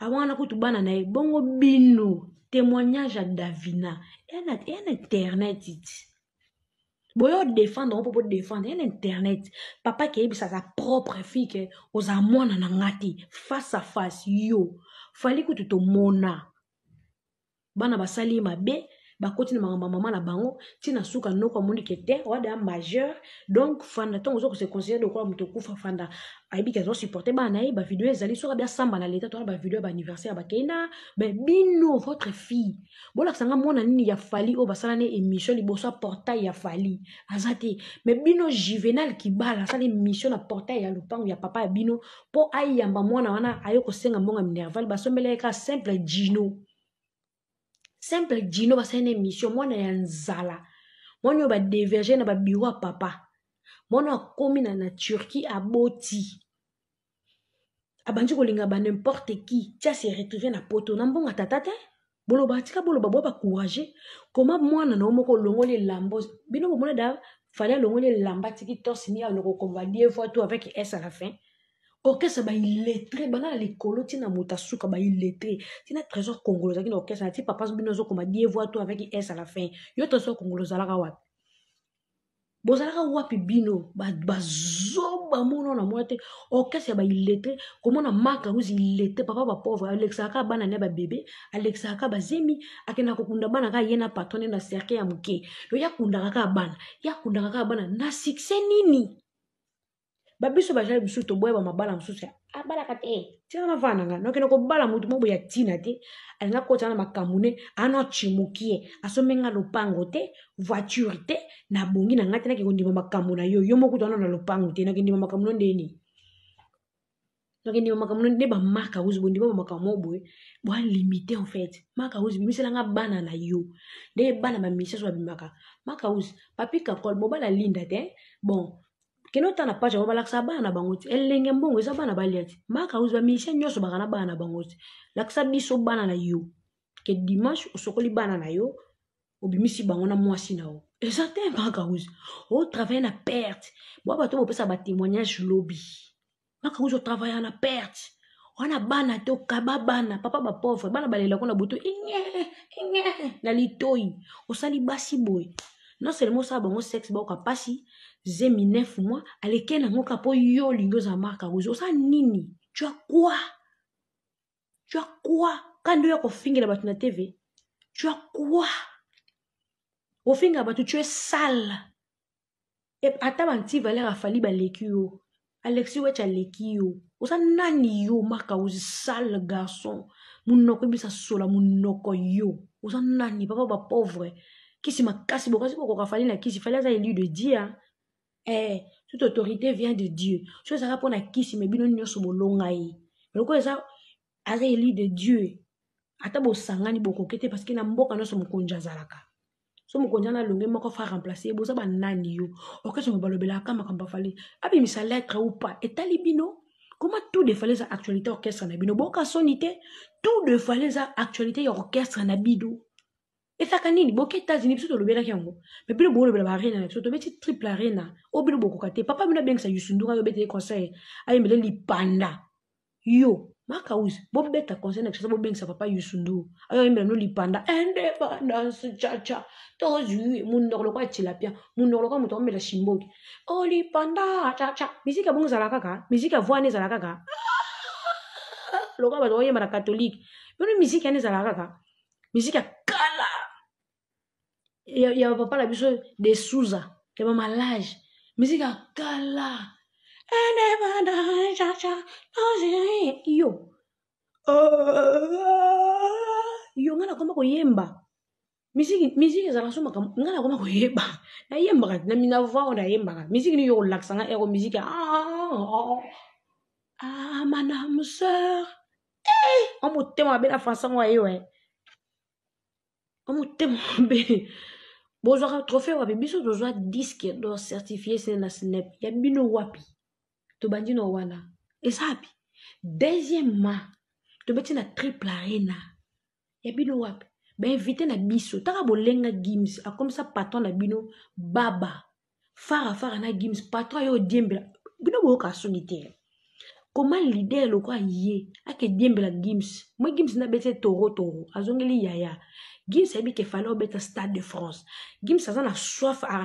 awana kutu bana na bongo bino témoignage à Davina en internet boyo défendre on peut défendre en internet papa qui est sa propre fille que aux amona na ngati face à face yo fali kutu to mona bana basali mabe bakoti na mama na bango tina suka noko mundi kete wada majeur donc fanda tongo zo ko se conseiller de quoi muto kufa fanda aibi kazo supporter bana ba video ezali soka bia samba na leta to ba video ba anniversaire ba keina ben bino votre fille bola sanga mona nini ya fali o basala ne émission liboso portail ya fali azati mais bino juvenal kibala sala émission na portail ya lupango ya papa ya bino po ayamba mona wana ayoko senga mbonga minerval basombele ka simple Gino simple Gino basene émission mwana ya nzala mwana yo ba déverger na ba bureau papa mwana akomi na Turquie aboti abanji kolinga ba n'importe qui tia se retrouver na poto na mbonga tata boloba tika boloba bo ba courager comment mwana na omoko longoli lambo bino bomona da fallait longoli lamba tiki tosini ya loko convalier fois tout avec S à la fin. Orchestre ba illettré bana likolo tina mutasuka ba illettré tina trésor congolais zaki na orchestre na ti papa bino zo koma die voix tout avec S à la fin yo trésor congolais zalaka wapi bozalaka wapi bino bazoba mono na moite orchestre ba illettré komona maka uzi illettré papa ba pauvre alexaka bana ne ba bébé alexaka ba zemi akena kokunda bana ka yena patron na cercle ya muke yo yakunda ka bana na succès nini babiso bajali biso to boye ba mabala msusu abala kate tina na vana nga no kena ko bala mutu mobo ya tina te alinga kota na makamune ano chimukie asomenga lopango te voiture te na bongi na ngati na ke kondima makamuna yo mokutu ana na lopango te na kendima makamuna ndeni no kendima makamuna ne ba maka uzi bondi ba makamo boye bo limité en fait maka uzi bimisela nga bana na yo de bana ba mission so bimaka maka uzi papika kol bobala linda te bon keno tana pacha balakisa bana bangoti elenge mbongo eza bana baliati maka uzi ba mission nyoso bakana bana bangoti lakisa biso bana na yo ke dimanche osokoli bana na yo obimisi bango na mwasi na o eza te maka uzi o travailler na perte bo bato bopesa ba témoignage lobby maka uzi o travailler na perte wana bana te okaba bana papa ba pauvre bana balela kona buto inye na litoi osali basi boy non seulement ça bango sexe ba okapasi zemi 9 mois aleke na ngoka po yo lingo za marka uzo sa nini tu as quoi quand yo ko fingira batu na TV tu as quoi au finga batu tu es sale et ata banti valera fali ba lekio Alexis wecha lekio osa nani yo marka uzo sale garçon munoko bisa sola munoko yo osa nani papa ba pauvre kisi makasi bokasi boko fali na kisi fali za élu de Dieu. Toute autorité vient de Dieu. Je sais pas pour na kisi mais bino nyoso bolonga yi. Mais ko eza aza élu de Dieu. Ata bo sangani boko kete parce que na mboka no so mukonja zalaka. So mukonja na longe moko fa remplacer boza ba nani yo. Okeso mo balobela kama kamba fali. Abi misa lettre ou pas. Et talibino comment tout de fallait za actualité orchestre na bino boka sonité tout de fallait za actualité orchestre na bido. Et ça kanini boke États-Unis biso tolobela yango mais bilo bo lobela ba arena biso to beti triple arena o bilo boko kate papa bino bengisa Yusundura yo beti conseil ayembele lipanda yo maka uzi bo beta conseil na kisa bo bengisa papa Yusundura ayo yembele no lipanda indépendance chacha tozu munoro kwa tilapia munoro kwa muto mbela shimboki o lipanda chacha misika bongo zala kaka misika voine zala kaka loka ba oyemba na catholique bino misika ne zala kaka misika kala ya papa la biso de Souza ya mama Lage musique à kala yo yo ngana koma koyemba musique zalasoma ngana koma koyemba na yemba na mina voix na yemba musique ni yo laksanga ero musique madame sœur on motema bela façon wa yo on motema be bozwaka trophée wapi biso tozwa disque do certifié c'est na snap ya bino wapi to bandino wana esapi deuxièmement to beti na triple arena ya bino wapi ba invité na biso taka bolenga Gims a comme ça patron na bino baba fara na Gims patron yo diembela bino boka sonité comment leader le quoi yé ake diembe la Gims moi Gims na bete toro azongeli yaya Gims a dit qu'il fallait au Stade de France Gims a soif à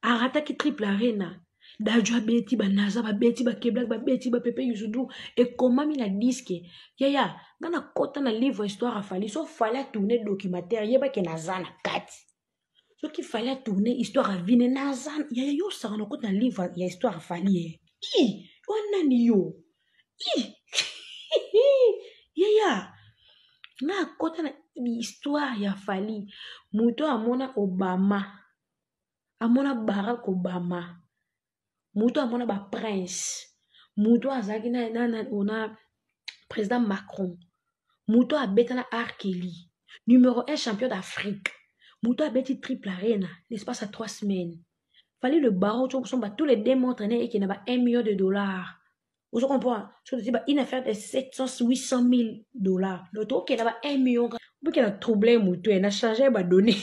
rataki triple arena Dajwa beti ba naza ba beti ba keblak ba beti ba pepe yusudu et comment mi na disque yaya ngana kota na livre histoire afali so fallait tourner documentaire yeba ke nazana kati so qu'il fallait tourner histoire à vine nazana yaya yo sara na kota na livre ya histoire afali wana ni yo yaya na kota na histoire ya fali muto amona Obama amona Barack Obama muto amona ba prince muto azaki na président Macron muto abeta na Arkeli numéro 1 champion d'Afrique muto abeti triple arena l'espace à 3 semaines fallait le barreau tous les démontres et qui n'a pas $1 million vous comprenez une affaire de 700-800 000 $. Le truc qui n'a pas 1 million vous qui a troublé muto et n'a changé ba donné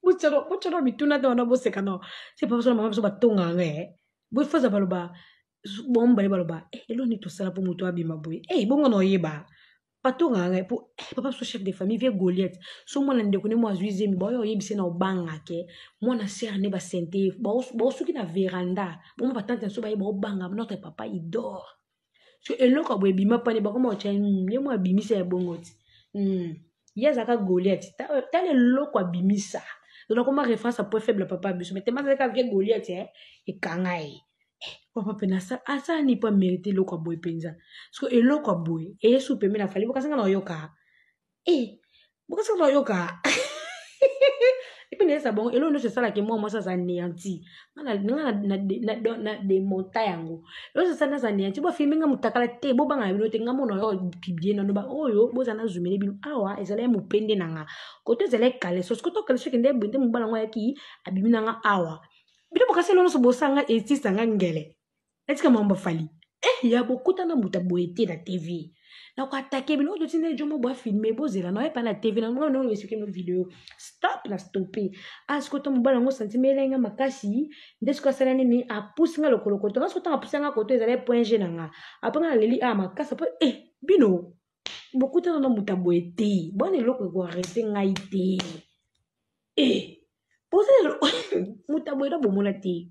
Bucharo mituna de wana boseka no c'est pas ça mama so batonga nge bo faza baloba bomba le baloba elo ni to sala po muto abima boy bongo no yeba batonga nge po papa so chef de famille vie Goliath so mwana ndeko ne mo azuize mi boyo yebise na obanga ke mwana sere ne ba sente bo suki na veranda bo ba tante so ba yeba obanga notre papa il dort so eloko bo ebima pane ba koma cha ye mo abimisa ya bongoti yazaka Goliath ta le loko abimisa donc comment référence à point faible papa biso mais tellement avec Goliath et kangai papa penasa asa ni pas mériter loko boy penza parce que eloko boy et soupe me na fali bokasa na yoka bokasa na yoka et puis nesa bon elo no se sala ke moi ça néanti na des montagnes yango lo se sala ça néanti bo filmer nga mutakala te bo banga bino te nga mono yo pibie na no ba oyo bo sana zumele bino awa ezala mu pende nanga kote ezala kale so ko to kale so kende bende mu bala ngwa yaki abimi nanga awa bino bokasa lo no so bosanga etisa nga ngele etika mamba fali ya bokuta na muta boete na TV na ko attaquer bino do tine jomo bo filmer bo zela na pa na TV na no expliquer no vidéo stop na stopper asko to mbala ngo sentimele nga makasi ndesko sala nini a pousse nga lokolo ko to asko to a pousse nga ko to ezala point G nanga apanga leli makasa po bino bokuta na muta boete bon eloko ko arrêter nga ite pose muta boete bo mona te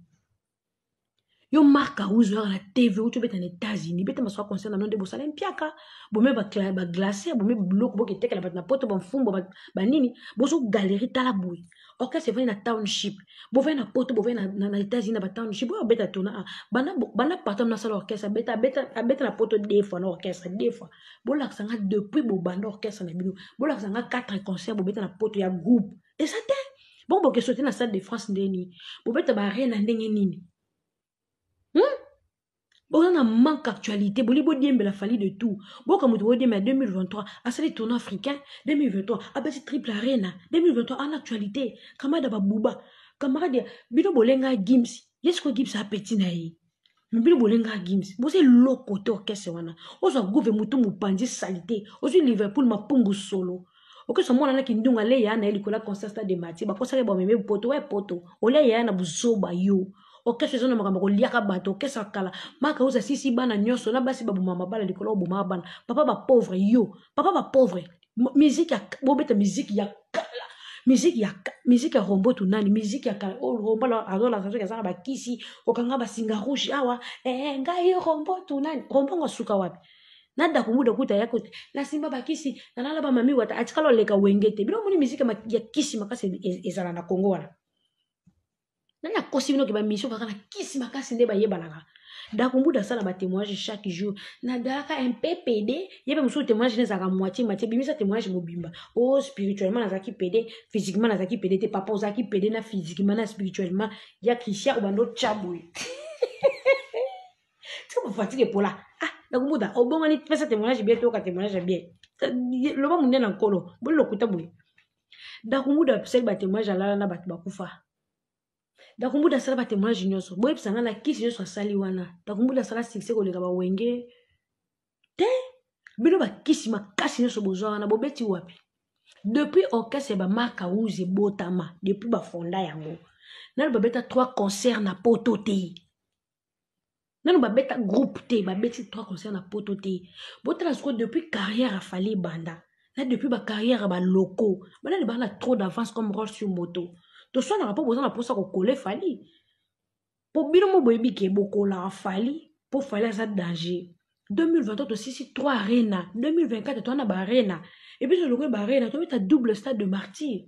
yo marka uzo la TV ou tu beta na États-Unis beta maswa concerne non de bosala mpiaka bo me ba glacer bo me bloc bo keteka la na poto ba mfumbo ba nini bo so galerie tala boy ok c'est vrai na township bo ve na poto bo ve na États-Unis na ba township bo beta tona bana partam na sala orchestre beta na poto deux fois na orchestre deux fois bo la sanga depuis bo banda orchestre na bino bo la sanga 4 concerts bo beta na poto ya groupe et ça te bon bo ke sauter na Stade de France ndeni bo beta ba arena ndenge nini bon, on a manque d'actualité. Bon, il y a la folie de tout. Bon, comme vous dites, mais 2023, à ce tournoi africain, 2023, à ce triple arena, 2023, en actualité, camarade Bouba, camarade, Bino Bolenga Gims, est-ce que Gims a petit naï? Mais Bino Bolenga Gims, vous êtes l'autre côté orchestre, on s'en gouve moutou moupandi salité, aussi Liverpool ma pungu solo. Ok, ce moment-là, qui nous a l'air, il y a un concert de Mati, bah, pour ça, bon, mais poto, poto, on l'a, il y a un abouzoba yo. Orchestre zo na makambo liaka bato orchestre kala maka uza sisi bana nyoso na basi babu mama bala likolo bu mama bana papa ba pauvre yo papa ba pauvre musique ya bobeta musique ya kala musique ya rombo tunani musique ya kala o rombo la azola sazo ya ba kisi okanga ba singa rouge awa ngai rombo tunani rombo ngosuka wapi nada kumuda kuta yako na simba bakisi na nala ba mami wata atikalo leka wengete bilo muni musique ya kisi makasi ezala na Congo wana nana kosi bino ke ba mission kaka na kisi makasi nde ba yebanaka da kumbuda sala ba témoignage chaque jour na daka un PPD yebe musu témoignage ne zaka moitié bimisa témoignage mobimba spirituellement nazaki PD physiquement nazaki PD te papa ozaki PD na physiquement na spirituellement ya Christian obando chaboui c'est pas fatigué pour là da kumbuda obonga ni pesa témoignage bien to ka témoignage bien loba munde na nkolo bo lokuta boy da kumbuda pesa ba témoignage ala na batu bakufa dakumbuda sala ba témoignage nyonso boye pisanga na kisi nyonso asali wana dakumbuda sala succès koleka ba wenge te bino ba kisi makasi nyonso bozwa wana bobeti wapi Depuis orchestre ba marka uze botama depuis ba fonda yango. Nalo babeta 3 concerts na poto te. Nalo babeta groupe te, babeti 3 concerts na poto te. Botala siko depuis carrière a Fally Banda. Là depuis ba carrière ba locaux. Bana ba na trop d'avance comme Rolls sur moto. To so na pas besoin na posa ko coller Fally. Po bino mo boyebi ke bokola Fally, po Fally ça danger. 2023 aussi 3 arena, 2024 toi na ba arena. Et puis le logo ba arena, tu as double stade de martyr.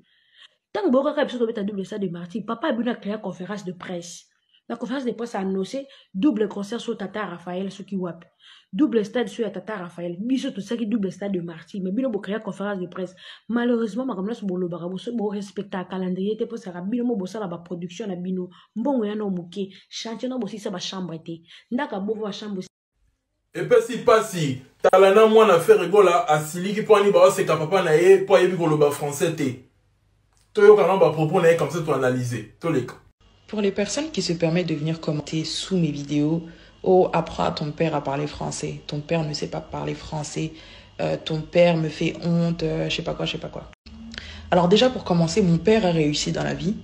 Tant que boka ka biso to double stade de martyr, papa a bien créé conférence de presse. La conférence de presse a annoncé double concert sur Tata Raphaël sur Kiwap. Double stade sur Tata Raphaël. Biso tout ça qui double stade de martyr, mais bino bo créé conférence de presse. Malheureusement ma comme bo lo barabo so bo respecter calendrier te pour ça bino mo bo ça la ba production na bino. Mbongo ya no muke, chantier no bo si ça ba chambre te. Ndaka bo vo chambre. Et puis si pasi talana mwana faire rigola asiliki po ani ba se papa na ye po yebi ko lo ba français te. To quand on va proposer comme ça pour analyser tous les cas. Pour les personnes qui se permettent de venir commenter sous mes vidéos, oh, apprends à ton père à parler français. Ton père ne sait pas parler français. Ton père me fait honte, je sais pas quoi, je sais pas quoi. Alors déjà, pour commencer, mon père a réussi dans la vie.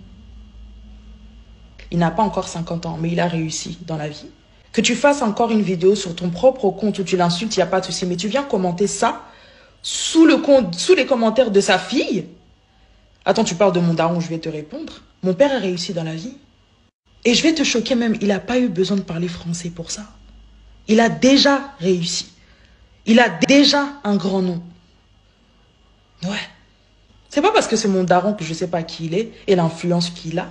Il n'a pas encore 50 ans, mais il a réussi dans la vie. Que tu fasses encore une vidéo sur ton propre compte où tu l'insultes, il n'y a pas de souci. Mais tu viens commenter ça sous les commentaires de sa fille. Attends, tu parles de mon daron, je vais te répondre. Mon père a réussi dans la vie. Et je vais te choquer même, il n'a pas eu besoin de parler français pour ça. Il a déjà réussi. Il a déjà un grand nom. Ouais. C'est pas parce que c'est mon daron que je sais pas qui il est et l'influence qu'il a.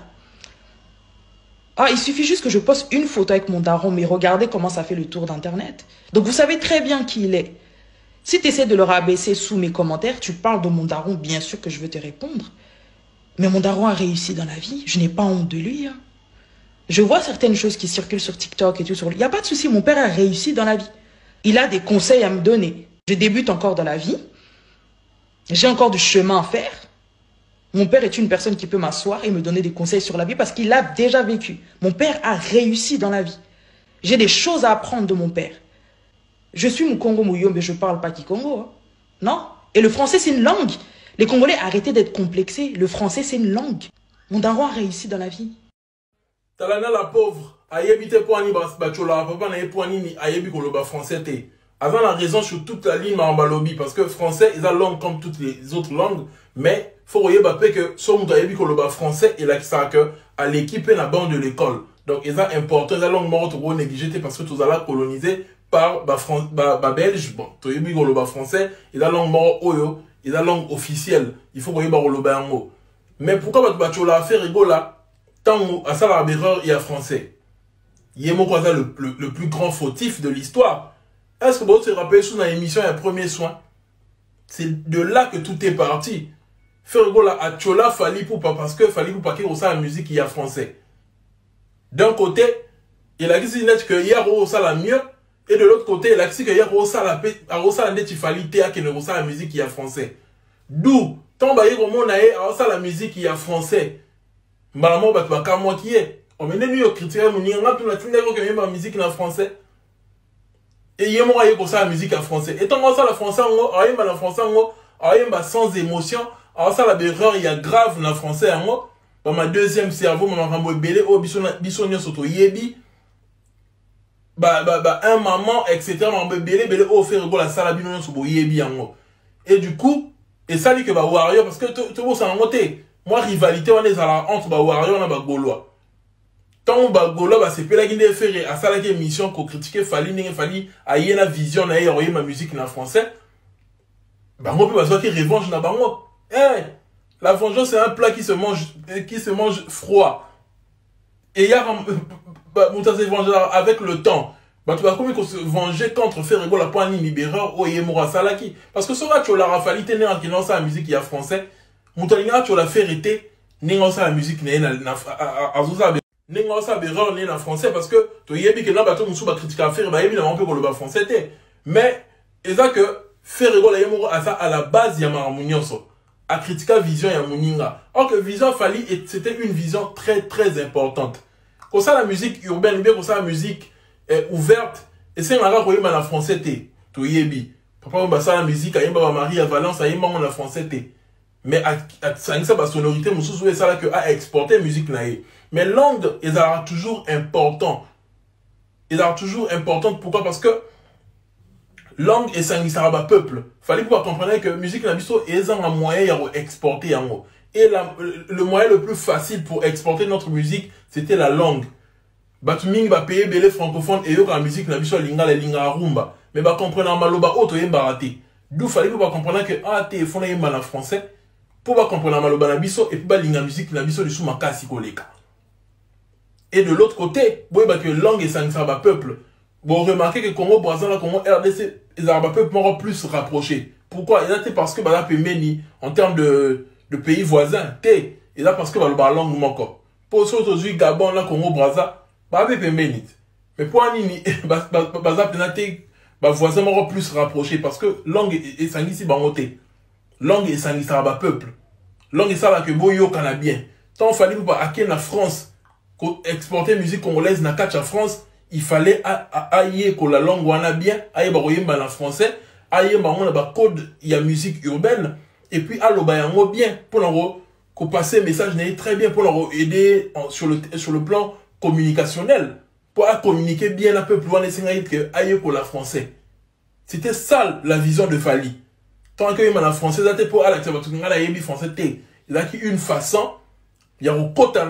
Ah, il suffit juste que je poste une photo avec mon daron, mais regardez comment ça fait le tour d'internet. Donc vous savez très bien qui il est. Si tu essaies de le rabaisser sous mes commentaires, tu parles de mon daron, bien sûr que je veux te répondre. Mais mon daron a réussi dans la vie, je n'ai pas honte de lui. Hein. Je vois certaines choses qui circulent sur TikTok et tout. Il n'y a pas de souci, mon père a réussi dans la vie. Il a des conseils à me donner. Je débute encore dans la vie. J'ai encore du chemin à faire. Mon père est une personne qui peut m'asseoir et me donner des conseils sur la vie parce qu'il a déjà vécu. Mon père a réussi dans la vie. J'ai des choses à apprendre de mon père. Je suis Mukongo Mouyo, mais je ne parle pas Kikongo. Hein. Non. Et le français, c'est une langue. Les Congolais, arrêtez d'être complexés. Le français, c'est une langue. Mon daron a réussi dans la vie. Talana la pauvre, ayebite po ani bachola, papa na ye po ani ni ayebi koloba français te. Avant la raison sur toute la ligne en lobby parce que français est la langue comme toutes les autres langues, mais faut regarder que son monde ayebi koloba français et là qui ça que à l'équipe na bande de l'école. Donc ils ont important la langue morte ou négligée parce que tous allons colonisé par belge. Bon, to yebi koloba français et la langue morte oyo, et la langue officielle. Il faut regarder koloba un mot. Mais pourquoi bachola faire rigola? Tant à ça la erreur il y a français. Il est le plus grand fautif de l'histoire. Est-ce que vous se rappelez sous la émission un premier soin? C'est de là que tout est parti. Faire gola à Tchola Fally Poupa parce que Fally Poupa qui reçoit la musique il y a français. D'un côté, il a dit que il y a reçoit la mieux et de l'autre côté, il a dit que il y a reçoit la net il Fally Théa qui ne reçoit la musique il y a français. D'où tant bailler comme on a reçoit la musique il y a français. Maman batbaka moi qui est. On m'a dit que critiquer mon yanga tout la tinde que ma musique en français. Et yé moi yé ça la musique en français. Et tant que ça la français en ayé la français en ayé sans émotion, alors ça la erreur il y a grave en français en moi. Dans ma deuxième cerveau maman rambo belé oh bisonio soto yebi. Un maman etc. maman belé oh faire rigolo la salabino sobo yebi en moi. Et du coup et ça dit que bah warrior parce que tout le monde s'en monté. Moi, rivalité, on est entre Warrior et Gaulois. Tant que Gaulois, c'est pas la guinée ferrée. À ça, la mission qu'on critiquait, Fally, à y la vision, à y avoir ma musique en français. Bah, moi, puis, parce que revanche, n'a pas moi. La vengeance, c'est un plat qui se mange froid. Et il y a, avec le temps. Bah, tu vas comment se venger contre faire rigolo la poigne libéreur ou Yemura Salaki. Parce que ça va, tu as la Fally, t'es né en qui lance la musique, il y a français. Moutalinga tu la fait été n'enga la musique na azuza n'enga ça berreur né en français parce que to yebi que là bato musu ba critique à faire ba yebi na on peut ko le ba français té mais eza que faire rigoler yemo à ça à la base ya marmunyoso à critiquer vision ya muninga or que vision Fally c'était une vision très très importante comme ça la musique urbaine bien comme ça la musique ouverte et c'est un ko yema na français té to yebi papa ba ça la musique ayemba ba Marie à Valence ayemba en français té mais ça sa sonorité mususu ça là que à exporter musique naïe. Mais langue ils sont toujours important. Ils sont toujours importante pourquoi parce que langue et ça ba peuple. Fallait pouvoir comprendre que musique na biso est un moyen d'exporter yango. Et le moyen le plus facile pour exporter notre musique, c'était la langue. Batuming va payer belé francophone et yo la musique na biso linga rumba. Mais ba comprendre maloba auto yemba raté. D'où fallait pouvoir comprendre que téléphone yemba en français pour ba comprendre maloba na biso et puis ba linga musique na biso sous makasi koleka. Et de l'autre côté, boy ba que langue et ça ba peuple. Bon remarquez que Congo Brazza la Congo RDC ils ont peuple plus rapprochés. Pourquoi? C'est parce que ba pemeni en termes de pays voisins, et là parce que le langue manque. Pour ceux aujourd'hui Gabon là Congo Brazza, ba pemeni. Mais pour anini baza penate ba voisins manque plus rapprochés parce que langue et sangisi bangote. Langue et sangisi ba peuple. Langue et ça là que boyo canadien. Tant fallait pour aké na France exporter musique congolaise na catch à France, il fallait aïe que la langue wana bien, aïe ba royemba en français, aïe ba on ba code il y a musique urbaine et puis allo ba yango bien pour leur ko passer message n'est très bien pour leur aider sur le plan communicationnel pour communiquer bien un peu plus loin les signes que aïe que la français. C'était ça la vision de Fally. Tant que il la français c'était pour aller tu ngala yebi français té. Il a qui une façon il y a un côté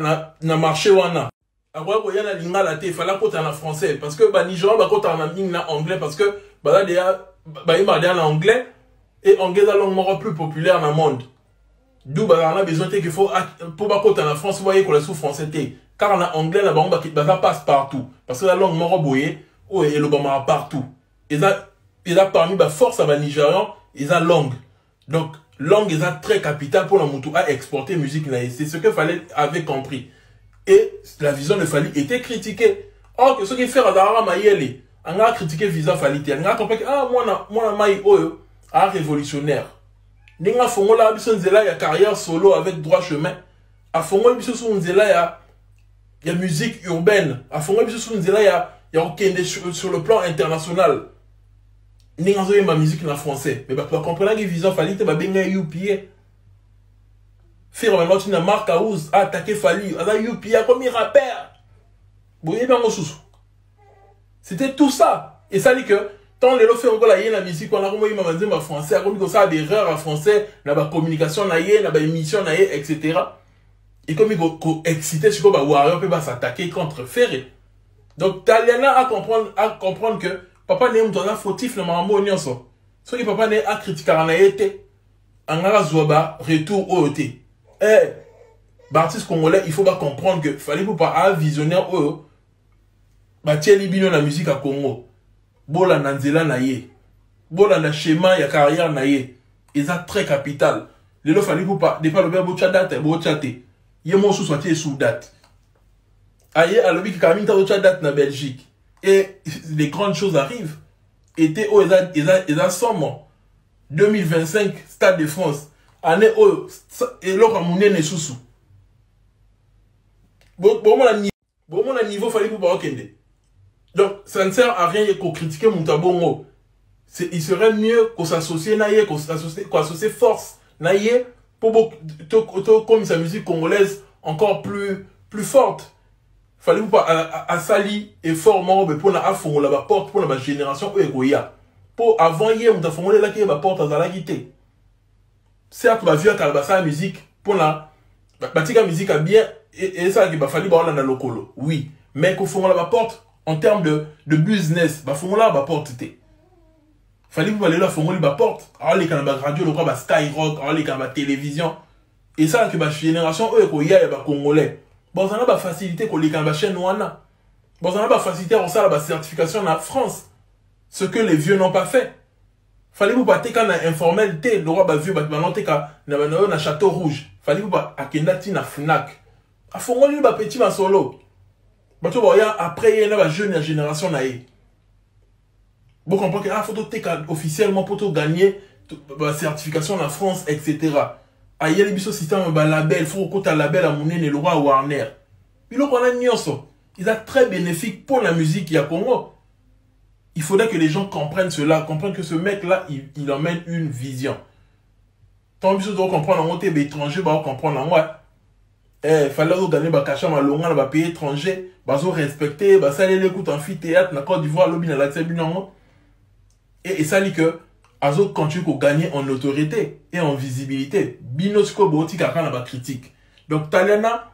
na marché wana. Après il y a la lingala té fallait côté en français parce que ba Nigeria ba côté en anglais parce que ba là déjà ba il m'a dit en anglais et anglais est la langue plus populaire dans le monde. D'où bah on a besoin qu'il faut pour ba côté en France vous voyez qu'on la sous français té car en anglais là ba ça passe partout parce que la langue moro boyé oh et le bama partout. Et là parmi ba force à ba Nigérian ils ont langue. Donc langue est très capital pour la moutou à exporter musique naïe. C'est ce que Fally avait compris. Et la vision de Fally était critiquée. Or que ce qui fait Radara Mayele, on a critiqué visa Fally. On a compris que moi maï oyo a révolutionnaire. Ninga fongo la bison zela ya carrière solo avec droit chemin. A fongo bison sou zela ya musique urbaine. A fongo bison sou zela ya okende sur le plan international. Ninga zo ma musique na français. Mais bah tu comprendre que vision Fally te ba benga UPA. Faire maintenant une marque à ouz attaquer Fally. Ada UPA comme il rappeur. Vous voyez bien mon sous. C'était tout ça. Et ça dit que tant les lots fait encore la musique on a comme il m'a dit ma français, comme il ça des erreurs en français, na ba communication na yé, na ba émission na yé, etc. Et comme il faut exciter sur quoi ba warrior peut pas s'attaquer contre Ferré. Donc Taliana à comprendre que papa n'est pas fautif le mambo nyonso. Ce qui papa n'est à critiquer en été. Angara Zouaba retour au été. Artiste congolais, il faut pas comprendre que fallait pas un visionnaire libino la musique à Congo. Bola nanzela naye. Bola na schéma ya carrière naye. Ils ont très capital. Les lots fallait pas pas le verbe date bo chaté. Yemo sous soit sous date. Aye à l'objet que Camille ta date na Belgique. Et les grandes choses arrivent. Était au ils somme 2025 Stade de France. Année au et l'autre amouné ne sous. Bon mon niveau fallait pour pas kende. Donc ça ne sert à rien qu'on critiquer Moutabongo. Il serait mieux qu'on s'associe naïe, qu'on associe force naïe pour comme sa musique congolaise encore plus forte. Fallait pas à sali et fort pour la afon la porte pour la génération egoya. Pour avant hier on t'a formulé là qui va porte à la guité. Certes va vieux la musique pour la batika musique a bien et ça qui va falloir ba la lokolo. Oui, mais qu'on formule la porte en termes de business, ba formule la porte té. Fallait pas aller la formule la porte. Alors les canaux radio le quoi Skyrock, alors les canaux télévision et ça que ba génération egoya et ba congolais. Bon, ça n'a pas facilité qu'on les canaux chaîne wana. Bon, ça n'a pas facilité on ça la certification en France. Ce que les vieux n'ont pas fait. Fallait vous battre quand on informel té le roi ba vieux ba non té na Château Rouge. Fallait vous battre à Kendati na Fnac. A fongoli ba petit ma solo. Ba to ba ya après il y a la jeune génération naé. Vous comprenez que faut té officiellement pour to gagner ba certification en France etc. Aïe les biso système ba label faut que ta label à monnaie le roi Warner. Il on a nyonso. Il a très bénéfique pour la musique à Congo. Il faudrait que les gens comprennent cela, comprennent que ce mec-là, il emmène une vision. Tant que tu dois comprendre, on est étranger, bah comprendre, ouais. Fallait gagner bah cacha malonga bah pays étranger, bah so respecter, bah ça les écoute amphithéâtre, na Côte d'Ivoire, lobby na la tébinango. Et ça dit que azo continue à gagner en autorité et en visibilité. Binosko boti kaka na ba critique. Donc Taliana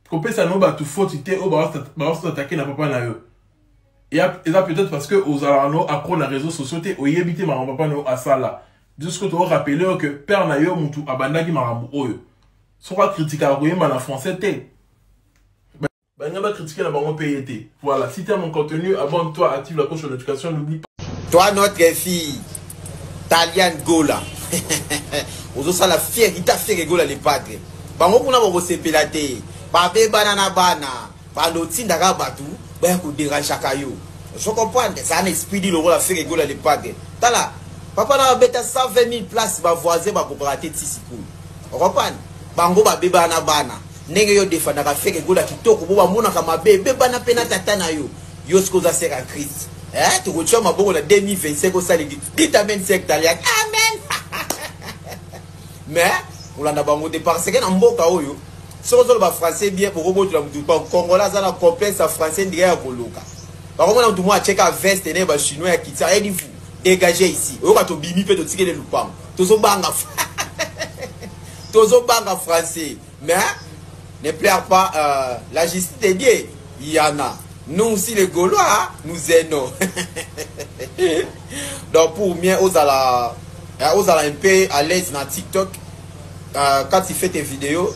kopé ça no ba tout faute ité au ba attaquer na papa na yo. Et ça peut-être parce que aux alano après les réseaux sociaux té oyebité ma papa na asala. Jusqu'au to rappeler que père na yo mutu abandaki marambu oyo. Soit critiquer à Royaume en français té. Bah n'y a pas critiquer la banque payé. Voilà, si tu as mon contenu, abonne-toi, active la cloche de notification, n'oublie pas. Toi, notre fille, Taliane Gola. Ozosa la fière, il t'a fait Gola les padres. Bango kuna boko sepelate. Babe banana bana. Bando tindaka batu. Bah ko dérange chakayo. Je comprends, ça un esprit de l'euro la fait Gola les padres. Tala, papa na beta 120 000 places ba voisin ba ko rater tisiko. On comprend? Bango babe banana bana. Nenge yo defanda ka fait Gola kitoko bo ba mona ka mabe bana pena tata na yo. Yo skoza sera Christ. Tu retiens ma bonne 2025 au salut. Dites amen, c'est Amen. Mais, on l'a d'abord au départ. C'est qu'un mboka oyo. Si on a français bien pour remonter la mouton, Congolais, ça a complexe à français derrière Koloka. Par contre, on a tout le monde à checker à veste et les chinois à quitter. Et vous dégagez ici. On va te bimi peut te tirer les loupans. Tous au banga français. Mais, ne pleure pas, la justice est bien. Il y en a. Nous aussi les Gaulois, nous aimons. Donc pour moi, on a un peu à l'aise dans TikTok. Quand tu fais tes vidéos,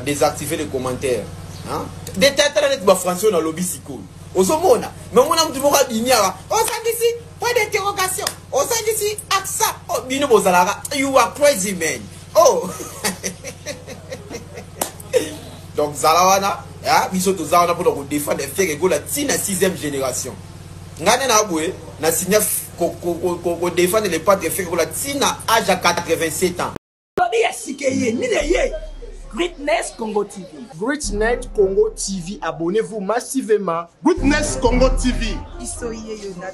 désactiver les commentaires. Des têtes de français dans le lobby si cool. Aux hommes, mais on a tout le monde à biniara. On s'en dit point d'interrogation. On s'en dit accent. Oh, bino bozalara. You are crazy man. Oh. Donc Zalawana. Biso to zawana pour défendre les faits égaux la 6e génération. Ngane na boué na signé ko défendre les pas de faits égaux la tina âge à 87 ans. Greatness Congo TV. Greatness Congo TV, abonnez-vous massivement. Greatness Congo TV. Greatness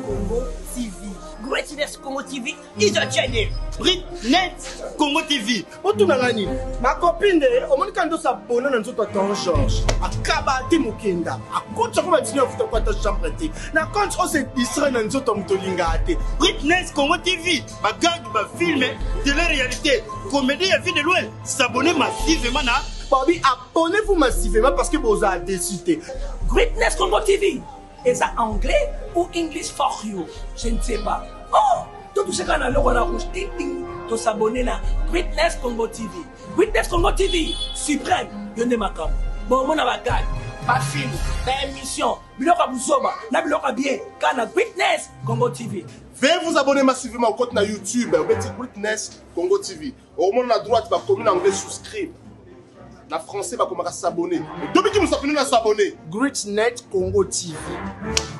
Congo TV. Greatness Congo TV is a channel. Greatness Congo TV. Otunangani, ma copine au moins quand on s'abonne dans notre temps Georges. Akaba Timukenda. Akocha comme tu n'as pas ta chambre té. Na quand on se distrait dans notre tolinga té. Greatness Congo TV. Ma gang ma film de la réalité. Comédie à vie de loin. S'abonner massivement na. Bobby, abonnez-vous massivement parce que vous avez décidé. Greatness Congo TV. Est-ce anglais ou English for you? Je ne sais pas. Oh, tout ce qu'on a le roi rouge, ting ting, de s'abonner là. Greatness Congo TV. Greatness Congo TV. Suprême. Yonde makam. Bon, mon abagad. Pas film, pas émission. Biloka Bousoba. Na biloka bien. Kana Greatness Congo TV. Veuillez vous abonner massivement au compte na YouTube. Vous mettez Greatness Congo TV. Au moment à droite, va comme en anglais souscrire. La français va commencer à s'abonner. Depuis que nous sommes s'abonner. Greatness Congo TV.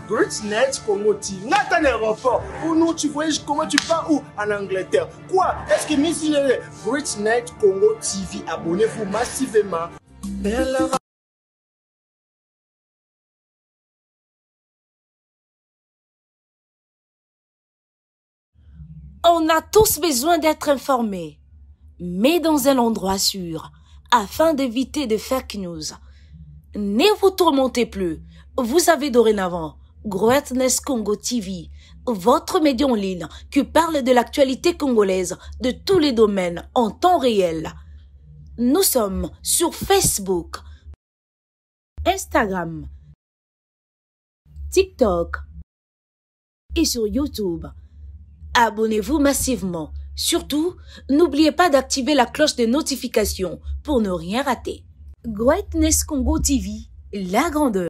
Greatness Congo TV. Nathan aéroport. Pour nous, tu voyages comment tu pars où? En Angleterre. Quoi? Est-ce que Miss Greatness Congo TV. Abonnez-vous massivement. On a tous besoin d'être informés, mais dans un endroit sûr, afin d'éviter de fake news. Ne vous tourmentez plus. Vous avez dorénavant Greatness Congo TV, votre média en ligne qui parle de l'actualité congolaise de tous les domaines en temps réel. Nous sommes sur Facebook, Instagram, TikTok et sur YouTube. Abonnez-vous massivement. Surtout, n'oubliez pas d'activer la cloche de notification pour ne rien rater. Greatness Congo TV, la grandeur.